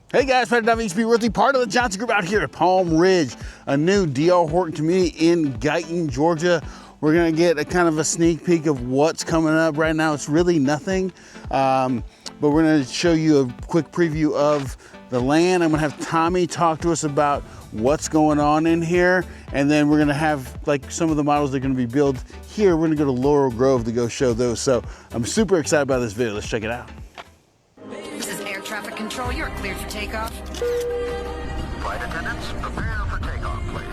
Hey guys, Pat East Realty, part of the Johnson Group out here at Palm Ridge, a new D.R. Horton community in Guyton, Georgia. We're gonna get a kind of a sneak peek of what's coming up. Right now, it's really nothing, but we're gonna show you a quick preview of the land. I'm gonna have Tommy talk to us about what's going on in here, and then we're gonna have like some of the models that are gonna be built here. We're gonna go to Laurel Grove to go show those. So I'm super excited about this video. Let's check it out. This is air traffic control. You're cleared for takeoff. Flight attendants, prepare for takeoff, please.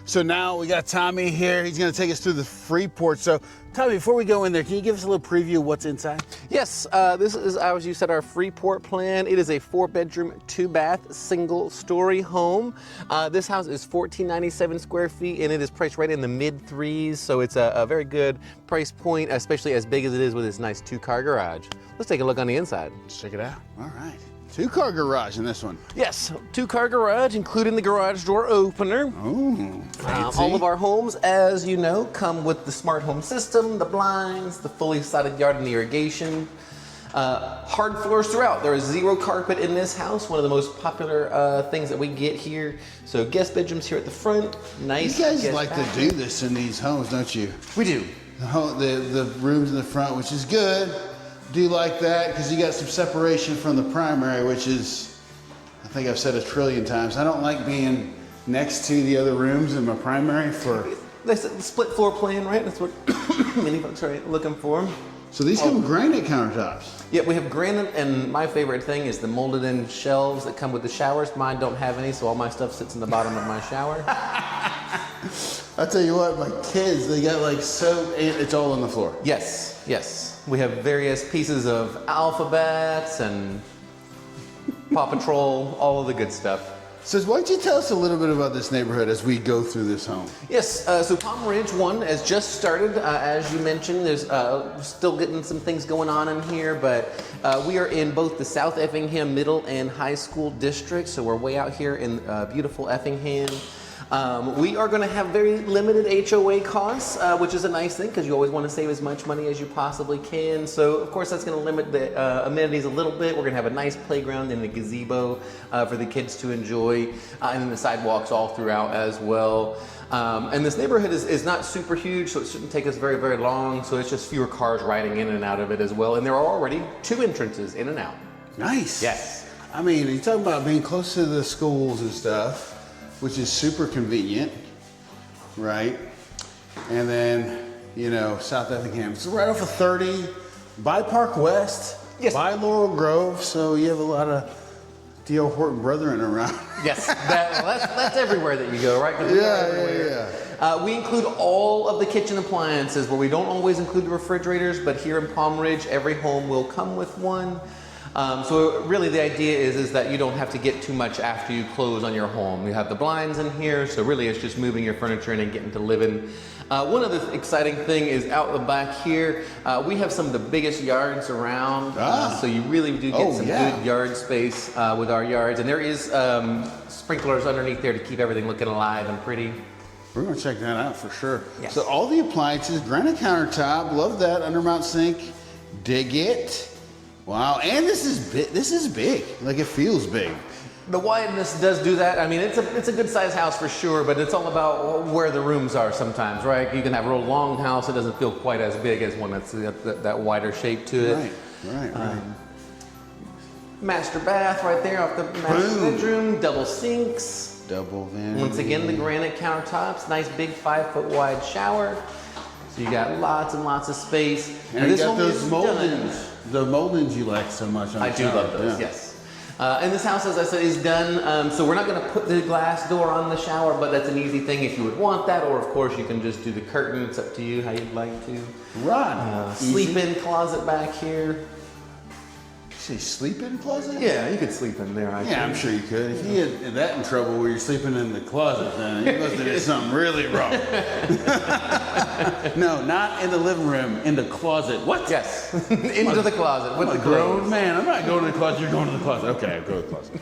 So now we got Tommy here. He's gonna take us through the Freeport. So Tommy, before we go in there, can you give us a little preview of what's inside? Yes, this is, as you said, our Freeport plan. It is a 4-bedroom, 2-bath, single-story home. This house is 1,497 square feet, and it is priced right in the mid-3s, so it's a very good price point, especially as big as it is with this nice 2-car garage. Let's take a look on the inside. Let's check it out. All right. 2-car garage in this one. Yes, 2-car garage, including the garage door opener. Oh, fancy. All of our homes, as you know, come with the smart home system, the blinds, the fully sodded yard and the irrigation. Hard floors throughout. There is 0 carpet in this house, one of the most popular things that we get here. So guest bedrooms here at the front, nice. You guys guest like bathroom. to do this in these homes, don't you? We do. The rooms in the front, which is good. Do like that because you got some separation from the primary, which is, I think I've said 1 trillion times, I don't like being next to the other rooms in my primary for... That's the split floor plan, right? That's what many folks are looking for. So these come with granite countertops. Yeah, we have granite, and my favorite thing is the molded in shelves that come with the showers. Mine don't have any, so all my stuff sits in the bottom of my shower. I tell you what, my kids, they got like soap and it's all on the floor. Yes, yes. We have various pieces of alphabets and Paw Patrol, all of the good stuff. So why don't you tell us a little bit about this neighborhood as we go through this home? Yes, so Palm Ridge 1 has just started. As you mentioned, there's still getting some things going on in here, but we are in both the South Effingham Middle and High School districts, so we're way out here in beautiful Effingham. We are going to have very limited HOA costs, which is a nice thing because you always want to save as much money as you possibly can. So, of course, that's going to limit the amenities a little bit. We're going to have a nice playground and a gazebo for the kids to enjoy, and then the sidewalks all throughout as well. And this neighborhood is not super huge, so it shouldn't take us very, very long. So it's just fewer cars riding in and out of it as well. And there are already 2 entrances in and out. Nice. Yes. I mean, you talk about being close to the schools and stuff, which is super convenient, right? And then, you know, South Effingham. It's right off of 30, by Park West, yes, by Laurel Grove, so you have a lot of D.R. Horton brethren around. Yes, that's everywhere that you go, right? Yeah. We include all of the kitchen appliances, where we don't always include the refrigerators, but here in Palm Ridge, every home will come with one. So really the idea is that you don't have to get too much after you close on your home. You have the blinds in here, so really it's just moving your furniture in and getting to live in. One other exciting thing is out the back here, we have some of the biggest yards around, so you really do get some good yard space with our yards. And there is sprinklers underneath there to keep everything looking alive and pretty. We're gonna check that out for sure. Yes. So all the appliances, granite countertop, love that, undermount sink, dig it. Wow, and this is big, like it feels big. The wideness does do that. I mean, it's a good size house for sure, but it's all about where the rooms are sometimes, right? You can have a real long house, it doesn't feel quite as big as one that's got that wider shape to it. Right. Master bath right there off the master bedroom, double sinks. Double vanity. Once again, the granite countertops, nice big 5-foot wide shower. So you got lots and lots of space. And you got those moldings. The moldings you like so much on the I do love those, yes. And this house, as I said, is done. So we're not going to put the glass door on the shower, but that's an easy thing if you would want that. Or, of course, you can just do the curtain. It's up to you how you'd like to. Right. Sleep-in closet back here. actually sleep-in closet? Yeah, you could sleep in there. Yeah, I'm sure you could. If you had that in trouble where you're sleeping in the closet, then you must have did something really wrong. No, not in the living room, in the closet. What? Yes, into the closet with I'm the a grown clothes. man. I'm not going to the closet. You're going to the closet. Okay, I'll go to the closet.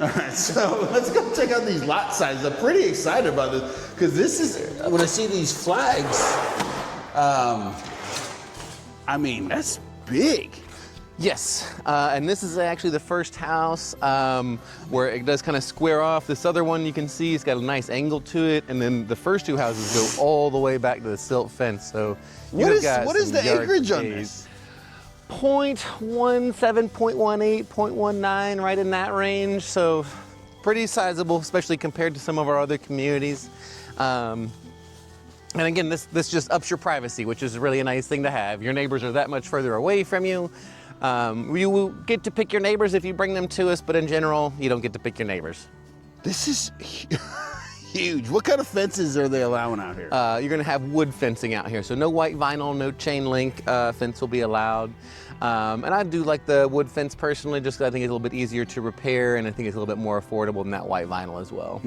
All right, so let's go check out these lot sizes. I'm pretty excited about this because this is, when I see these flags, I mean, that's big. Yes, and this is actually the first house where it does kind of square off. This other one you can see it's got a nice angle to it, and then the first two houses go all the way back to the silt fence. So What is the acreage on this? 0.17, 0.18, 0.19, right in that range. So pretty sizable, especially compared to some of our other communities. And again, this just ups your privacy, which is really a nice thing to have. Your neighbors are that much further away from you. You will get to pick your neighbors if you bring them to us, but in general, you don't get to pick your neighbors. This is huge. What kind of fences are they allowing out here? You're gonna have wood fencing out here. So no white vinyl, no chain link fence will be allowed. And I do like the wood fence personally, just 'cause I think it's a little bit easier to repair, and I think it's a little bit more affordable than that white vinyl as well.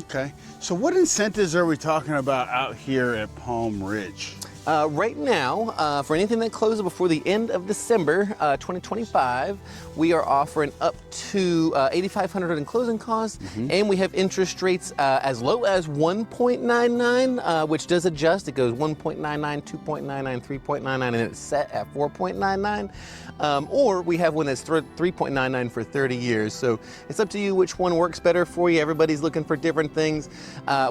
Okay. So what incentives are we talking about out here at Palm Ridge? Right now, for anything that closes before the end of December 2025, we are offering up to $8,500 in closing costs, and we have interest rates as low as 1.99, which does adjust. It goes 1.99, 2.99, 3.99, and it's set at 4.99. Or we have one that's 3.99 for 30 years. So it's up to you which one works better for you. Everybody's looking for different things.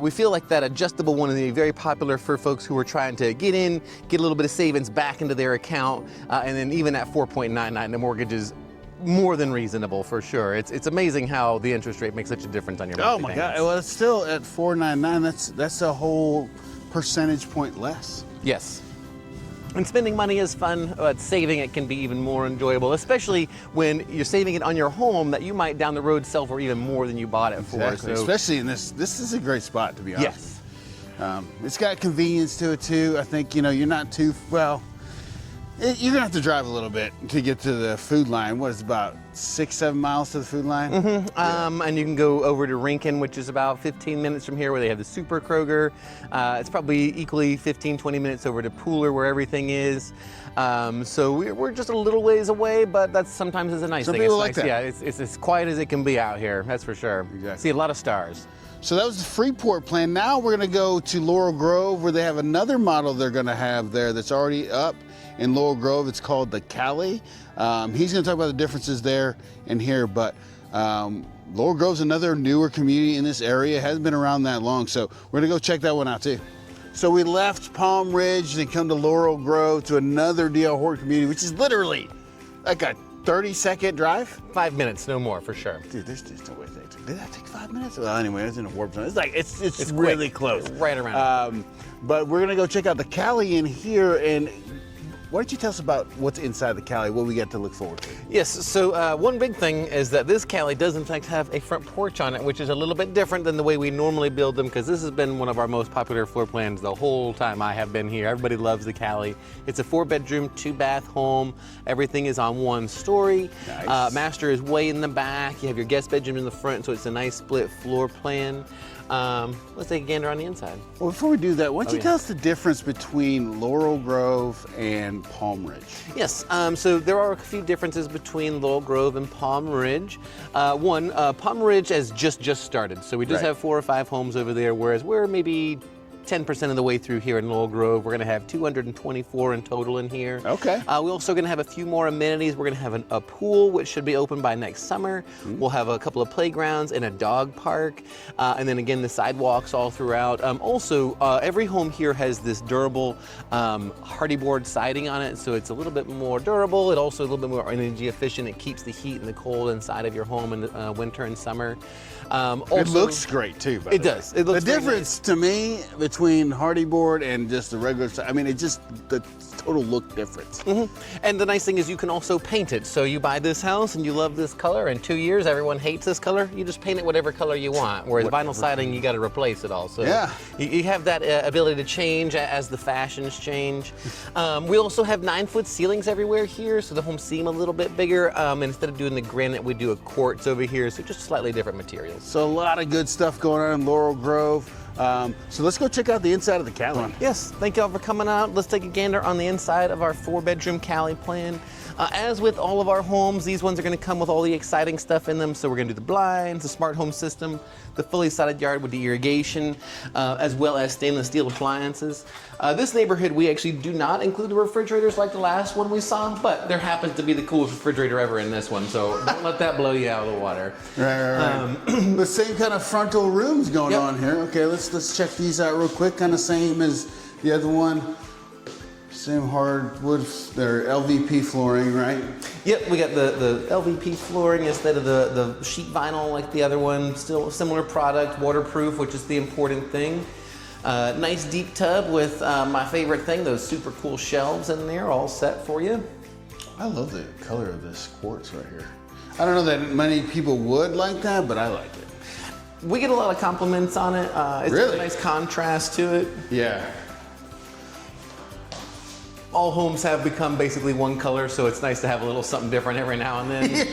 We feel like that adjustable one is very popular for folks who are trying to get in, get a little bit of savings back into their account, and then even at 4.99, the mortgage is more than reasonable for sure. It's amazing how the interest rate makes such a difference on your monthly Oh my payments. God! Well, it's still at 4.99. That's a whole percentage point less. Yes. And spending money is fun, but saving it can be even more enjoyable, especially when you're saving it on your home that you might down the road sell for even more than you bought it for. Exactly. So, Especially in this is a great spot, to be honest. yes. It's got convenience to it too. I think, you're not too, you're gonna have to drive a little bit to get to the food line. What is it, about 6-7 miles to the food line? And you can go over to Rincon, which is about 15 minutes from here, where they have the Super Kroger. It's probably equally 15-20 minutes over to Pooler, where everything is. So we're just a little ways away, but that sometimes is a nice Some thing. people It's like nice. that. Yeah, it's as quiet as it can be out here, that's for sure. Exactly. See a lot of stars. So that was the Freeport plan. Now we're gonna go to Laurel Grove, where they have another model they're gonna have there that's already up in Laurel Grove. It's called the Cali. He's gonna talk about the differences there and here, but Laurel Grove's another newer community in this area. It hasn't been around that long, so we're gonna go check that one out too. So we left Palm Ridge and come to Laurel Grove to another D.L. Horton community, which is literally like a 30-second drive. 5 minutes, no more, for sure. Dude, there's just no way they took. Did that take 5 minutes? Well, anyway, it's in a warp zone. It's like it's It's really quick. close. Right around. But we're gonna go check out the Cali in here, and why don't you tell us about what's inside the Cali, what we get to look forward to? Yes, so one big thing is that this Cali does in fact have a front porch on it, which is a little bit different than the way we normally build them, because this has been one of our most popular floor plans the whole time I have been here. Everybody loves the Cali. It's a 4-bedroom, 2-bath home. Everything is on 1 story. Nice. Master is way in the back. You have your guest bedroom in the front, so it's a nice split floor plan. Let's take a gander on the inside. Well, before we do that, why don't you yeah. tell us the difference between Laurel Grove and Palm Ridge? Yes, so there are a few differences between Laurel Grove and Palm Ridge. Palm Ridge has just started, so we just Right. have 4 or 5 homes over there, whereas we're maybe 10% of the way through here in Laurel Grove. We're gonna have 224 in total in here. Okay. We're also gonna have a few more amenities. We're gonna have a pool, which should be open by next summer. We'll have a couple of playgrounds and a dog park. And then again, the sidewalks all throughout. Also, every home here has this durable hardy board siding on it, so it's a little bit more durable. It also a little bit more energy efficient. It keeps the heat and the cold inside of your home in the winter and summer. It looks great too. By It the way. does. It looks the very difference to me between hardy board and just the regular, I mean, it just the total look difference. And the nice thing is you can also paint it. So you buy this house and you love this color. In 2 years, everyone hates this color. You just paint it whatever color you want. Whereas vinyl siding, you got to replace it all. So Yeah. you have that ability to change as the fashions change. We also have 9-foot ceilings everywhere here, so the homes seem a little bit bigger. And instead of doing the granite, we do a quartz over here. So just slightly different materials. So a lot of good stuff going on in Laurel Grove. So let's go check out the inside of the Cali. Yes, thank y'all for coming out. Let's take a gander on the inside of our 4-bedroom Cali plan. As with all of our homes, these ones are going to come with all the exciting stuff in them. So we're going to do the blinds, the smart home system, the fully sided yard with the irrigation, as well as stainless steel appliances. This neighborhood, we actually do not include the refrigerators like the last one we saw, but there happens to be the coolest refrigerator ever in this one. So don't let that blow you out of the water. Right. The same kind of frontal rooms going on here. Okay, let's check these out real quick. Kind of same as the other one. Same hardwood, they're LVP flooring, right? Yep, we got the LVP flooring instead of the sheet vinyl like the other one. Still a similar product, waterproof, which is the important thing. Nice deep tub with my favorite thing, those super cool shelves in there, all set for you. I love the color of this quartz right here. I don't know that many people would like that, but I like it. We get a lot of compliments on it. It's Really? a nice contrast to it. Yeah. All homes have become basically one color, so it's nice to have a little something different every now and then.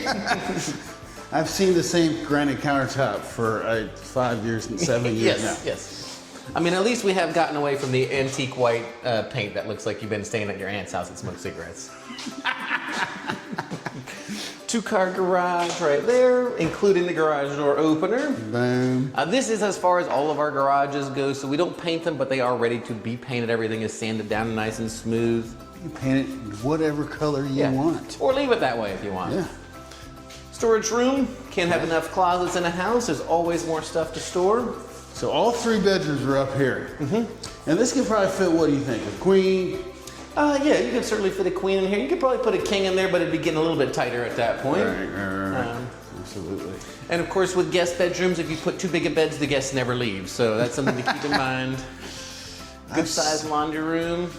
I've seen the same granite countertop for 5 years and 7 years now. Yes. I mean, at least we have gotten away from the antique white paint that looks like you've been staying at your aunt's house and smoked cigarettes. 2-car garage right there, including the garage door opener. Boom. This is as far as all of our garages go, so we don't paint them, but they are ready to be painted. Everything is sanded down nice and smooth. You paint it whatever color you want. Or leave it that way if you want. Yeah. Storage room, can't have enough closets in a house. There's always more stuff to store. So all 3 bedrooms are up here. And this can probably fit, what do you think, a queen? Yeah, you can certainly fit a queen in here. You could probably put a king in there, but it'd be getting a little bit tighter at that point. Right. Absolutely. And of course, with guest bedrooms, if you put too big of beds, the guests never leave. So that's something to keep in mind. Good sized laundry room.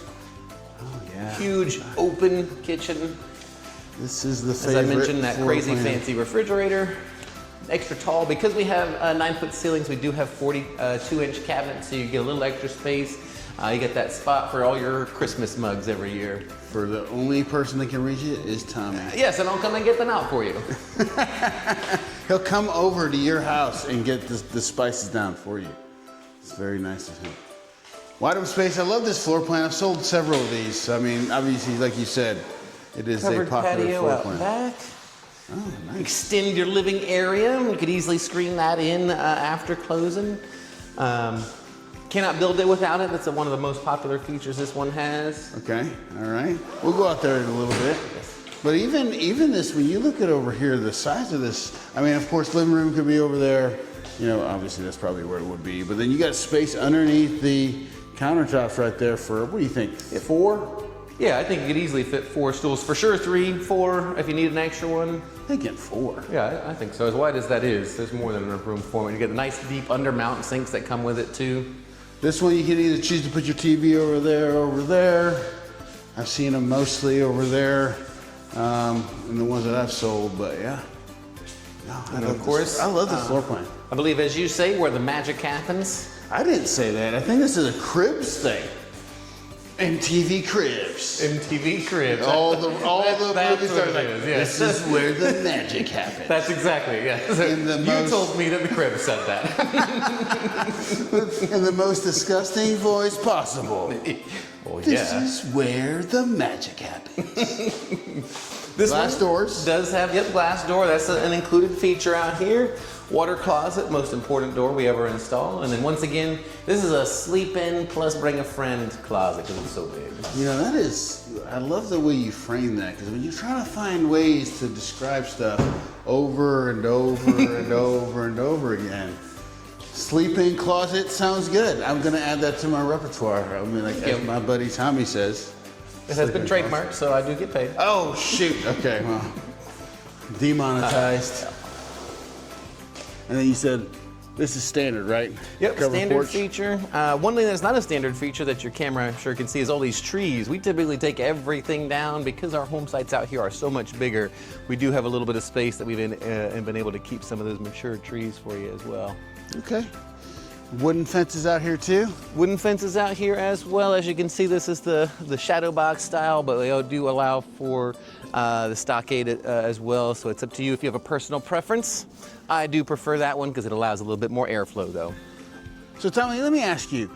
Oh, yeah. Huge open kitchen. This is the As favorite. I mentioned, that floor crazy plan. fancy refrigerator. Extra tall. Because we have 9-foot ceilings, we do have 42-inch cabinets, so you get a little extra space. You get that spot for all your Christmas mugs every year. For the only person that can reach it is Tommy. Yes, and I'll come and get them out for you. He'll come over to your house and get the spices down for you. It's very nice of him. Wide open space. I love this floor plan. I've sold several of these. I mean, obviously, like you said, it is Covered a popular patio floor out plan. back. Oh, nice. Extend your living area. You could easily screen that in after closing. Cannot build it without it. That's one of the most popular features this one has. Okay, all right. We'll go out there in a little bit. But even this, when you look at over here, the size of this, I mean, of course, living room could be over there. You know, obviously that's probably where it would be. But then you got space underneath the countertops right there for, what do you think, 4? Yeah, I think you could easily fit 4 stools. For sure 3, 4 if you need an extra one. I think in 4. Yeah, I think so. As wide as that is, there's more than enough room for it. You get nice deep undermount sinks that come with it too. This one you can either choose to put your TV over there. I've seen them mostly over there in the ones that I've sold, but yeah. No, And of course, I love this floor plan. I believe, as you say, where the magic happens. I didn't say that. I think this is a cribs thing. MTV Cribs. MTV Cribs. All the That's movies what are it like, is, yes. this is where the magic happens. That's exactly, yeah. In the You most- told me that the crib said that. In the most disgusting voice possible. Oh, This yeah. is where the magic happens. This Glass one doors. does have, glass door. That's an included feature out here. Water closet, most important door we ever install. And then once again, this is a sleep in plus bring a friend closet because it's so big. You know, that is, I love the way you frame that, because when you're trying to find ways to describe stuff over and over and over and over again, sleep-in closet sounds good. I'm going to add that to my repertoire. I mean, like as my buddy Tommy says. It has been trademarked, so I do get paid. Oh, shoot. Okay, well, demonetized. And then you said This is standard, right? Yep, Covered standard porch. feature. One thing that's not a standard feature that your camera, I'm sure, can see is all these trees. We typically take everything down because our home sites out here are so much bigger. We do have a little bit of space that we've been able to keep some of those mature trees for you as well. Okay. Wooden fences out here too? Wooden fences out here as well. As you can see, this is the shadow box style, but they do allow for the stockade as well. So it's up to you if you have a personal preference. I do prefer that one because it allows a little bit more airflow though. So Tommy, let me ask you,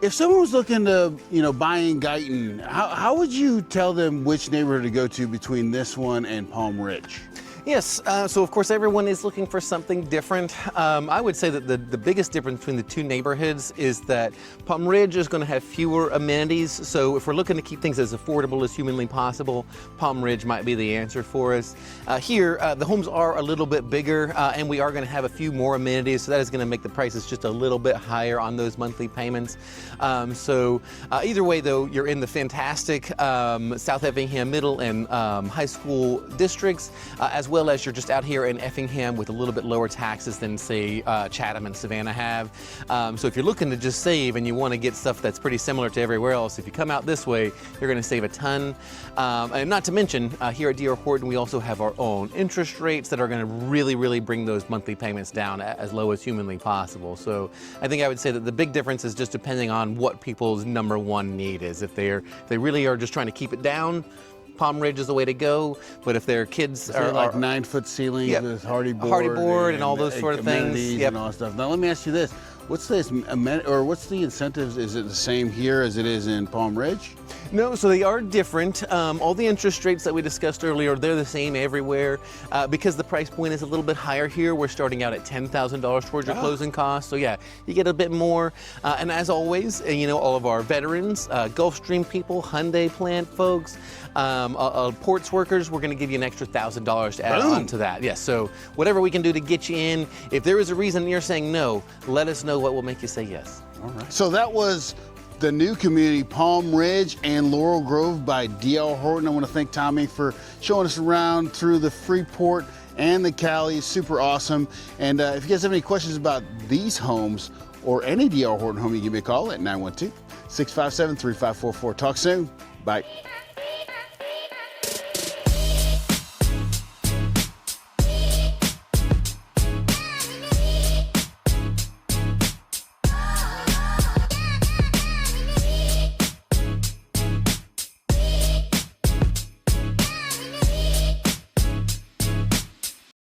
if someone was looking to, buy in Guyton, how would you tell them which neighborhood to go to between this one and Palm Ridge? Yes, so of course everyone is looking for something different. I would say that the biggest difference between the two neighborhoods is that Palm Ridge is going to have fewer amenities. So if we're looking to keep things as affordable as humanly possible, Palm Ridge might be the answer for us. Here, the homes are a little bit bigger and we are going to have a few more amenities. So that is going to make the prices just a little bit higher on those monthly payments. Either way though, you're in the fantastic South Effingham Middle and High School districts, as well as you're just out here in Effingham with a little bit lower taxes than say Chatham and Savannah have. So if you're looking to just save and you want to get stuff that's pretty similar to everywhere else, if you come out this way, you're going to save a ton. And not to mention, here at D.R. Horton, we also have our own interest rates that are going to really bring those monthly payments down as low as humanly possible. So I think I would say that the big difference is just depending on what people's number one need is. If they really are just trying to keep it down, Palm Ridge is the way to go, but if their kids are like 9-foot ceilings with Hardy board, and all those sort of things, and all that stuff. Now let me ask you this: what's the incentives? Is it the same here as it is in Palm Ridge? No, so they are different. All the interest rates that we discussed earlier, they're the same everywhere. Because the price point is a little bit higher here, we're starting out at $10,000 towards your closing costs. So yeah, you get a bit more. And as always, all of our veterans, Gulfstream people, Hyundai plant folks, Porch workers, we're going to give you an extra $1,000 to add on to that. Yes, so whatever we can do to get you in. If there is a reason you're saying no, let us know what will make you say yes. All right. So that was the new community, Palm Ridge and Laurel Grove by D.R. Horton. I want to thank Tommy for showing us around through the Freeport and the Cali. Super awesome. And if you guys have any questions about these homes or any D.R. Horton home, you give me a call at 912-657-3544. Talk soon. Bye.